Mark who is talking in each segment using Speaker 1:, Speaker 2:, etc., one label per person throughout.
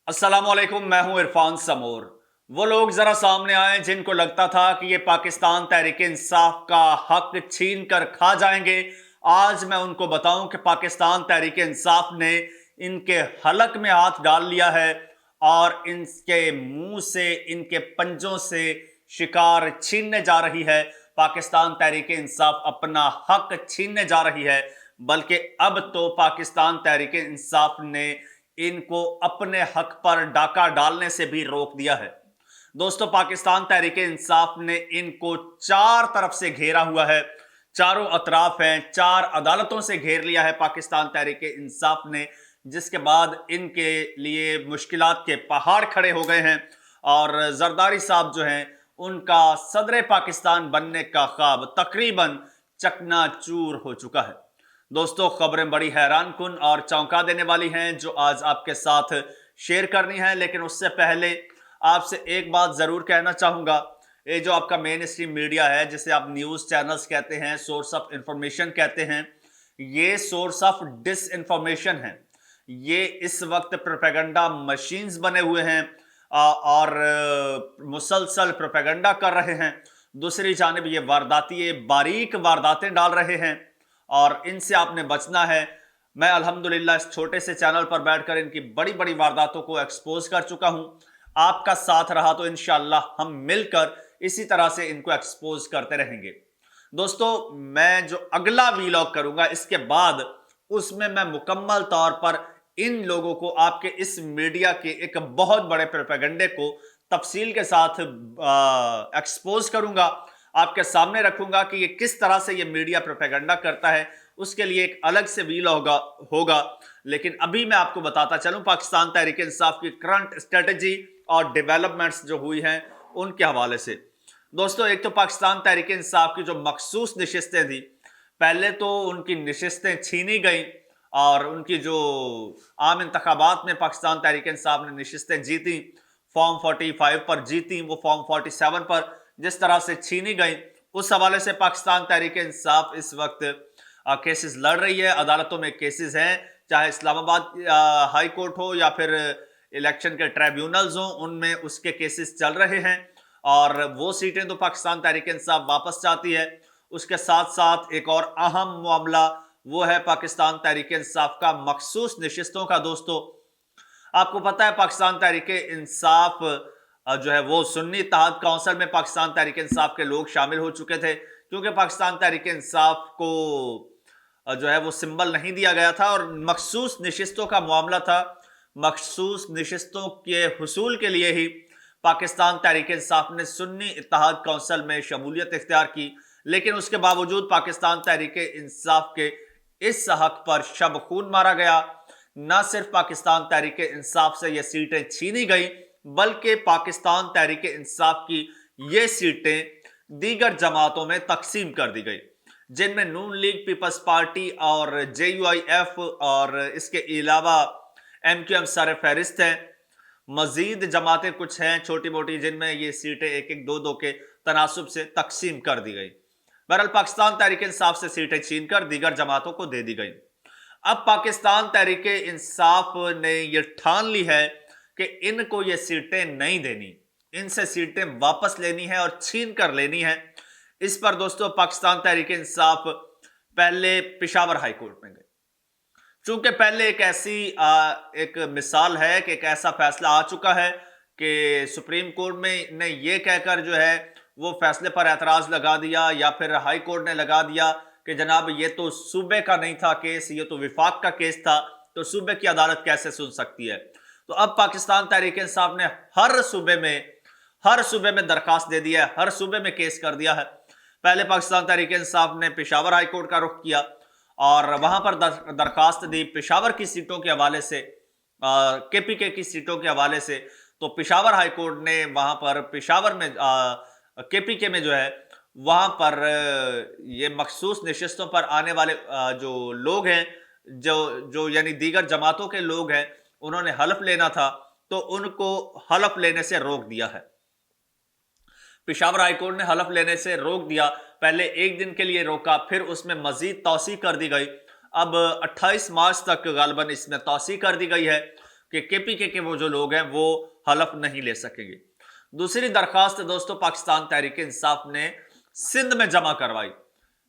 Speaker 1: अस्सलाम वालेकुम, मैं हूं इरफान समोर। वो लोग जरा सामने आए जिनको लगता था कि ये पाकिस्तान तहरीक इंसाफ का हक छीन कर खा जाएंगे। आज मैं उनको बताऊं कि पाकिस्तान तहरीक इंसाफ ने इनके हलक में हाथ डाल लिया है और इनके मुंह से, इनके पंजों से शिकार छीनने जा रही है। पाकिस्तान तहरीक इंसाफ अपना हक छीनने जा रही है, बल्कि अब तो पाकिस्तान तहरीक इंसाफ ने इनको अपने हक पर डाका डालने से भी रोक दिया है। दोस्तों, पाकिस्तान तहरीक इंसाफ ने इनको चार तरफ से घेरा हुआ है। चारों अतराफ हैं, चार अदालतों से घेर लिया है पाकिस्तान तहरीक इंसाफ ने, जिसके बाद इनके लिए मुश्किलात के पहाड़ खड़े हो गए हैं और जरदारी साहब जो हैं, उनका सदर पाकिस्तान बनने का ख्वाब तकरीबन चकनाचूर हो चुका है। दोस्तों, खबरें बड़ी हैरान कुन और चौंका देने वाली हैं जो आज आपके साथ शेयर करनी है, लेकिन उससे पहले आपसे एक बात जरूर कहना चाहूंगा। ये जो आपका मेन स्ट्रीम मीडिया है, जिसे आप न्यूज चैनल्स कहते हैं, सोर्स ऑफ इंफॉर्मेशन कहते हैं, ये सोर्स ऑफ डिस इंफॉर्मेशन है। ये इस वक्त प्रोपेगेंडा मशीन्स बने हुए हैं और मुसलसल प्रोपेगेंडा कर रहे हैं। दूसरी जानब ये वारदाती बारीक वारदातें डाल रहे हैं और इनसे आपने बचना है। मैं अल्हम्दुलिल्लाह इस छोटे से चैनल पर बैठकर इनकी बड़ी बड़ी वारदातों को एक्सपोज कर चुका हूं। आपका साथ रहा तो इंशाअल्लाह हम मिलकर इसी तरह से इनको एक्सपोज करते रहेंगे। दोस्तों, मैं जो अगला वीलॉग करूंगा इसके बाद, उसमें मैं मुकम्मल तौर पर इन लोगों को, आपके इस मीडिया के एक बहुत बड़े प्रोपेगेंडे को तफसील के साथ एक्सपोज करूंगा, आपके सामने रखूंगा कि ये किस तरह से ये मीडिया प्रोपेगेंडा करता है। उसके लिए एक अलग से वीलॉग होगा। लेकिन अभी मैं आपको बताता चलूं पाकिस्तान तहरीक इंसाफ की करंट स्ट्रेटजी और डेवलपमेंट्स जो हुई हैं उनके हवाले से। दोस्तों, एक तो पाकिस्तान तहरीक इंसाफ की जो मखसूस नशिस्तें थी, पहले तो उनकी नशिस्तें छीनी गई और उनकी जो आम इंतखाबात में पाकिस्तान तहरीक इंसाफ ने नशिस्तें जीती, फॉर्म 45 पर जीती, वो फॉर्म 47 पर जिस तरह से छीनी गई, उस हवाले से पाकिस्तान तहरीक इंसाफ इस वक्त केसेस लड़ रही है। अदालतों में केसेस हैं, चाहे इस्लामाबाद हाई कोर्ट हो या फिर इलेक्शन के ट्राइब्यूनल्स हों, उनमें उसके केसेस चल रहे हैं और वो सीटें तो पाकिस्तान तहरीक इंसाफ वापस चाहती है। उसके साथ साथ एक और अहम मामला वो है पाकिस्तान तहरीक इंसाफ का मखसूस नशिस्तों का। दोस्तों, आपको पता है पाकिस्तान तहरीक इंसाफ जो है वो सुन्नी इत्तेहाद काउंसिल में पाकिस्तान तहरीक इंसाफ के लोग शामिल हो चुके थे, क्योंकि पाकिस्तान तहरीक इंसाफ को जो है वो सिंबल नहीं दिया गया था और मखसूस नशिस्तों का मामला था। मखसूस नशिस्तों के हुसूल के लिए ही पाकिस्तान तहरीक इंसाफ ने सुन्नी इत्तेहाद काउंसिल में शमूलियत इख्तियार की, लेकिन उसके बावजूद पाकिस्तान तहरीक इंसाफ के इस हक पर शब खून मारा गया। न सिर्फ पाकिस्तान तहरीक इंसाफ से ये सीटें छीनी गई, बल्कि पाकिस्तान तहरीक इंसाफ की ये सीटें दीगर जमातों में तकसीम कर दी गई, जिनमें नून लीग, पीपल्स पार्टी और JUIF और इसके अलावा MQM सर फहरिस्त है। मजीद जमातें कुछ हैं छोटी मोटी, जिनमें ये सीटें एक एक दो दो के तनासुब से तकसीम कर दी गई। बहरहाल पाकिस्तान तहरीक इंसाफ से सीटें छीनकर दीगर जमातों को दे दी गई। अब पाकिस्तान तहरीक इंसाफ ने यह ठान ली है कि इनको ये सीटें नहीं देनी, इनसे सीटें वापस लेनी है और छीन कर लेनी है। इस पर दोस्तों पाकिस्तान तहरीक इंसाफ पहले पेशावर हाई कोर्ट में गए, चूंकि पहले एक ऐसी एक मिसाल है कि एक ऐसा फैसला आ चुका है कि सुप्रीम कोर्ट में ने यह कहकर जो है वो फैसले पर एतराज लगा दिया, या फिर हाई कोर्ट ने लगा दिया कि जनाब ये तो सूबे का नहीं था केस, ये तो विफाक का केस था, तो सूबे की अदालत कैसे सुन सकती है। तो अब पाकिस्तान तहरीक इंसाफ ने हर सूबे में दरखास्त दे दिया है, हर सूबे में केस कर दिया है। पहले पाकिस्तान तहरीक इंसाफ ने पेशावर हाई कोर्ट का रुख किया और वहां पर दरखास्त दी पेशावर की सीटों के हवाले से, KPK की सीटों के हवाले से। तो पेशावर हाई कोर्ट ने वहां पर पेशावर में KPK में जो है वहां पर ये मखसूस नशिस्तों पर आने वाले जो लोग हैं, जो जो यानी दीगर जमातों के लोग हैं, उन्होंने हलफ लेना था, तो उनको हलफ लेने से रोक दिया है। पेशावर हाईकोर्ट ने हलफ लेने से रोक दिया। पहले एक दिन के लिए रोका, फिर उसमें मजीद तौसी कर दी गई। अब 28 मार्च तक गालबन इसमें तौसी कर दी गई है कि केपीके के वो जो लोग हैं वो हलफ नहीं ले सकेंगे। दूसरी दरखास्त दोस्तों पाकिस्तान तहरीक इंसाफ ने सिंध में जमा करवाई।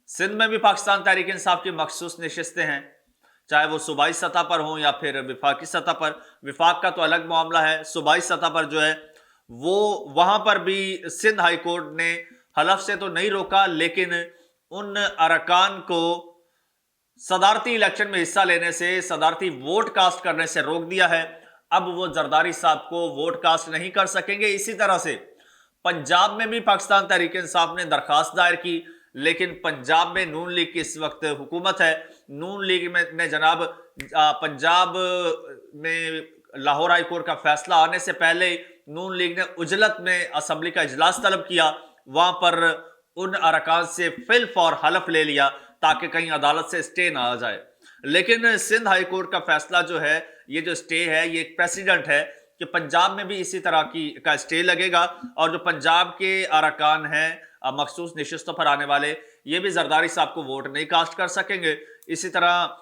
Speaker 1: सिंध में भी पाकिस्तान तहरीक इंसाफ की मखसूस नशिस्तें हैं, चाहे वो सूबाई सतह पर हो या फिर विफाकी सतह पर। विफाक का तो अलग मामला है, सूबाई सतह पर जो है वो वहां पर भी सिंध हाई कोर्ट ने हलफ से तो नहीं रोका, लेकिन उन अरकान को सदारती इलेक्शन में हिस्सा लेने से, सदारती वोट कास्ट करने से रोक दिया है। अब वो जरदारी साहब को वोट कास्ट नहीं कर सकेंगे। इसी तरह से पंजाब में भी पाकिस्तान तहरीक इंसाफ ने दरखास्त दायर की, लेकिन पंजाब में नून लीग की इस वक्त हुकूमत है। नून लीग ने जनाब पंजाब में लाहौर हाई कोर्ट का फैसला आने से पहले नून लीग ने उजलत में असेंबली का इजलास तलब किया, वहां पर उन अरकान से फिल फॉर हलफ ले लिया ताकि कहीं अदालत से स्टे ना आ जाए। लेकिन सिंध हाई कोर्ट का फैसला जो है, ये जो स्टे है, ये एक प्रेसिडेंट है कि पंजाब में भी इसी तरह का स्टे लगेगा और जो पंजाब के अरकान हैं मखसूस नशिस्तों पर आने वाले, ये भी जरदारी साहब को वोट नहीं कास्ट कर सकेंगे। इसी तरह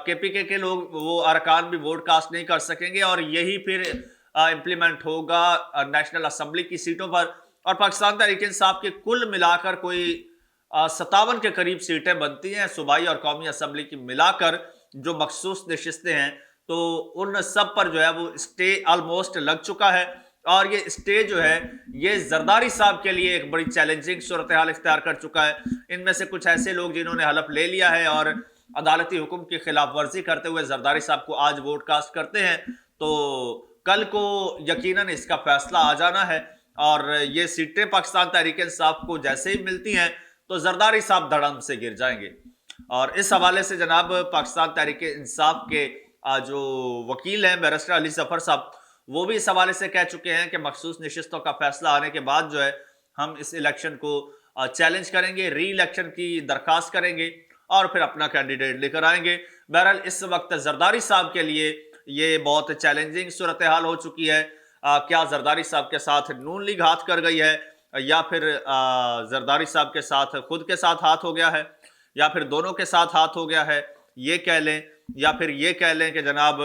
Speaker 1: केपीके के लोग, वो अरकान भी वोट कास्ट नहीं कर सकेंगे और यही फिर इंप्लीमेंट होगा नेशनल असेंबली की सीटों पर। और पाकिस्तान तहरीक इंसाफ के कुल मिलाकर कोई 57 के करीब सीटें बनती हैं सूबाई और कौमी असेंबली की मिलाकर, जो मखसूस नशिस्तें हैं, तो उन सब पर जो है वो स्टे ऑलमोस्ट लग चुका है। और ये स्टे जो है ये जरदारी साहब के लिए एक बड़ी चैलेंजिंग सूरत हाल इख्तियार कर चुका है। इनमें से कुछ ऐसे लोग जिन्होंने हलफ ले लिया है और अदालती हुक्म की खिलाफ वर्जी करते हुए जरदारी साहब को आज वोट कास्ट करते हैं, तो कल को यकीनन इसका फैसला आ जाना है और ये सीटें पाकिस्तान तहरीक इंसाफ को जैसे ही मिलती हैं तो जरदारी साहब धड़म से गिर जाएंगे। और इस हवाले से जनाब पाकिस्तान तहरीक इंसाफ के जो वकील हैं बैरिस्टर अली जफर साहब, वो भी इस हवाले से कह चुके हैं कि मखसूस नशिस्तों का फैसला आने के बाद जो है हम इस इलेक्शन को चैलेंज करेंगे, री इलेक्शन की दरखास्त करेंगे और फिर अपना कैंडिडेट लेकर आएंगे। बहरहाल इस वक्त जरदारी साहब के लिए ये बहुत चैलेंजिंग सूरत हाल हो चुकी है। क्या जरदारी साहब के साथ नून लीग हाथ कर गई है या फिर जरदारी साहब के साथ खुद के साथ हाथ हो गया है या फिर दोनों के साथ हाथ हो गया है, ये कह लें, या फिर ये कह लें कि जनाब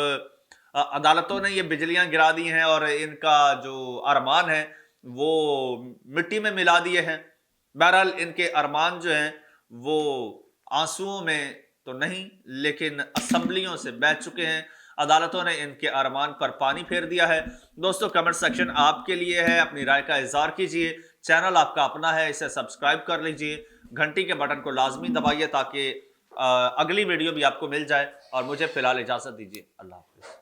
Speaker 1: अदालतों ने ये बिजलियां गिरा दी हैं और इनका जो अरमान है वो मिट्टी में मिला दिए हैं। बहरहाल इनके अरमान जो हैं वो आंसुओं में तो नहीं लेकिन असेंबलियों से बह चुके हैं। अदालतों ने इनके अरमान पर पानी फेर दिया है। दोस्तों कमेंट सेक्शन आपके लिए है, अपनी राय का इजहार कीजिए। चैनल आपका अपना है, इसे सब्सक्राइब कर लीजिए, घंटी के बटन को लाजमी दबाइए ताकि अगली वीडियो भी आपको मिल जाए। और मुझे फिलहाल इजाजत दीजिए, अल्लाह हाफिज़।